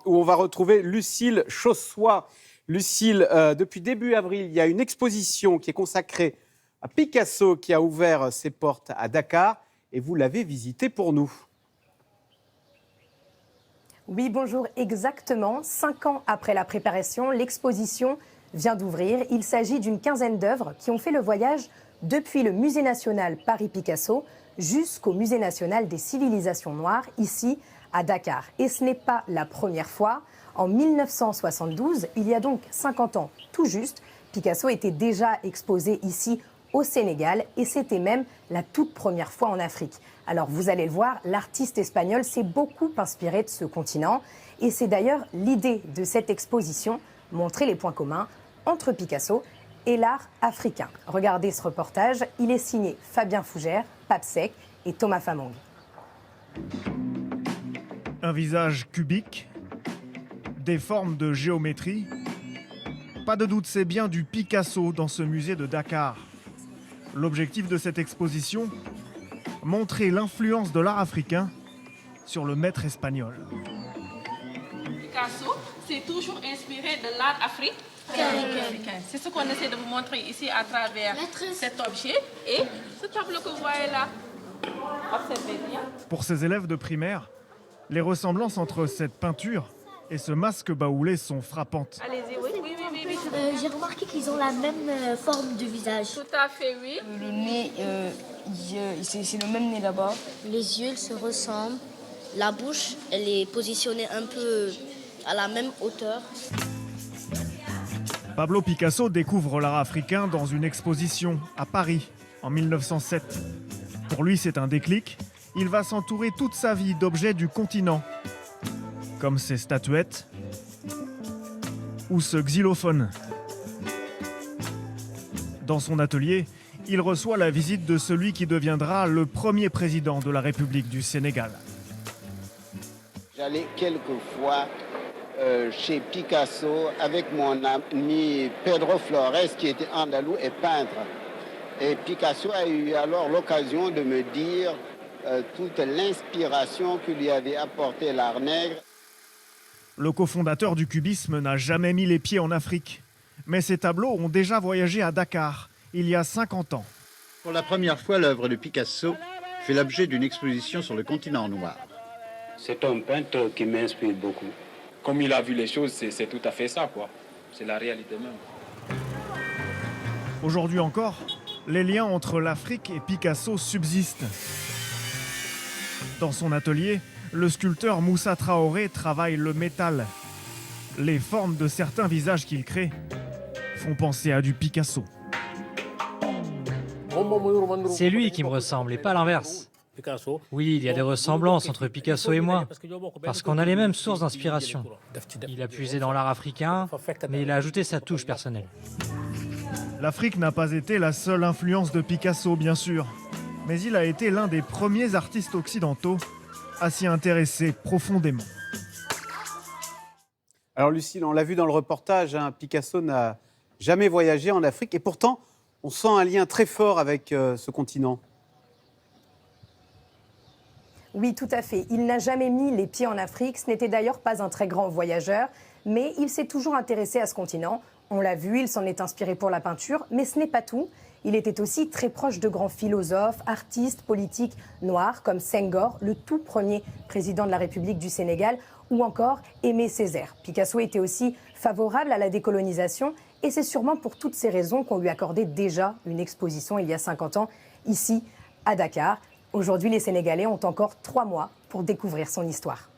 où on va retrouver Lucile Chaussois. Lucile, depuis début avril, il y a une exposition qui est consacrée à Picasso qui a ouvert ses portes à Dakar et vous l'avez visitée pour nous. Oui, bonjour, exactement. 5 ans après la préparation, l'exposition vient d'ouvrir. Il s'agit d'une quinzaine d'œuvres qui ont fait le voyage depuis le Musée national Paris-Picasso jusqu'au Musée national des civilisations noires, ici à Dakar. Et ce n'est pas la première fois. En 1972, il y a donc 50 ans tout juste, Picasso était déjà exposé ici au Sénégal et c'était même la toute première fois en Afrique. Alors vous allez le voir, l'artiste espagnol s'est beaucoup inspiré de ce continent et c'est d'ailleurs l'idée de cette exposition, montrer les points communs entre Picasso et l'art africain. Regardez ce reportage, il est signé Fabien Fougère, Pape Sec et Thomas Famong. Un visage cubique, des formes de géométrie. Pas de doute, c'est bien du Picasso dans ce musée de Dakar. L'objectif de cette exposition, montrer l'influence de l'art africain sur le maître espagnol. Picasso s'est toujours inspiré de l'art africain. C'est ce qu'on essaie de vous montrer ici à travers cet objet et ce tableau que vous voyez là. Observez bien. Pour ces élèves de primaire, les ressemblances entre cette peinture et ce masque baoulé sont frappantes. Allez-y, oui. J'ai remarqué qu'ils ont la même forme de visage. Tout à fait, oui. Le nez, c'est le même nez là-bas. Les yeux, ils se ressemblent. La bouche, elle est positionnée un peu à la même hauteur. Pablo Picasso découvre l'art africain dans une exposition à Paris en 1907. Pour lui, c'est un déclic. Il va s'entourer toute sa vie d'objets du continent, comme ces statuettes ou ce xylophone. Dans son atelier, il reçoit la visite de celui qui deviendra le premier président de la République du Sénégal. J'allais quelquefois chez Picasso avec mon ami Pedro Flores qui était andalou et peintre. Et Picasso a eu alors l'occasion de me dire toute l'inspiration que lui avait apporté l'art nègre. Le cofondateur du cubisme n'a jamais mis les pieds en Afrique. Mais ces tableaux ont déjà voyagé à Dakar, il y a 50 ans. Pour la première fois, l'œuvre de Picasso fait l'objet d'une exposition sur le continent noir. C'est un peintre qui m'inspire beaucoup. Comme il a vu les choses, c'est tout à fait ça, quoi. C'est la réalité même. Aujourd'hui encore, les liens entre l'Afrique et Picasso subsistent. Dans son atelier, le sculpteur Moussa Traoré travaille le métal. Les formes de certains visages qu'il crée font penser à du Picasso. C'est lui qui me ressemble et pas l'inverse. Oui, il y a des ressemblances entre Picasso et moi, parce qu'on a les mêmes sources d'inspiration. Il a puisé dans l'art africain, mais il a ajouté sa touche personnelle. L'Afrique n'a pas été la seule influence de Picasso, bien sûr, mais il a été l'un des premiers artistes occidentaux à s'y intéresser profondément. Alors Lucile, on l'a vu dans le reportage, Picasso n'a jamais voyagé en Afrique et pourtant on sent un lien très fort avec ce continent. Oui, tout à fait. Il n'a jamais mis les pieds en Afrique. Ce n'était d'ailleurs pas un très grand voyageur, mais il s'est toujours intéressé à ce continent. On l'a vu, il s'en est inspiré pour la peinture, mais ce n'est pas tout. Il était aussi très proche de grands philosophes, artistes, politiques noirs comme Senghor, le tout premier président de la République du Sénégal, ou encore Aimé Césaire. Picasso était aussi favorable à la décolonisation et c'est sûrement pour toutes ces raisons qu'on lui accordait déjà une exposition il y a 50 ans ici à Dakar. Aujourd'hui, les Sénégalais ont encore 3 mois pour découvrir son histoire.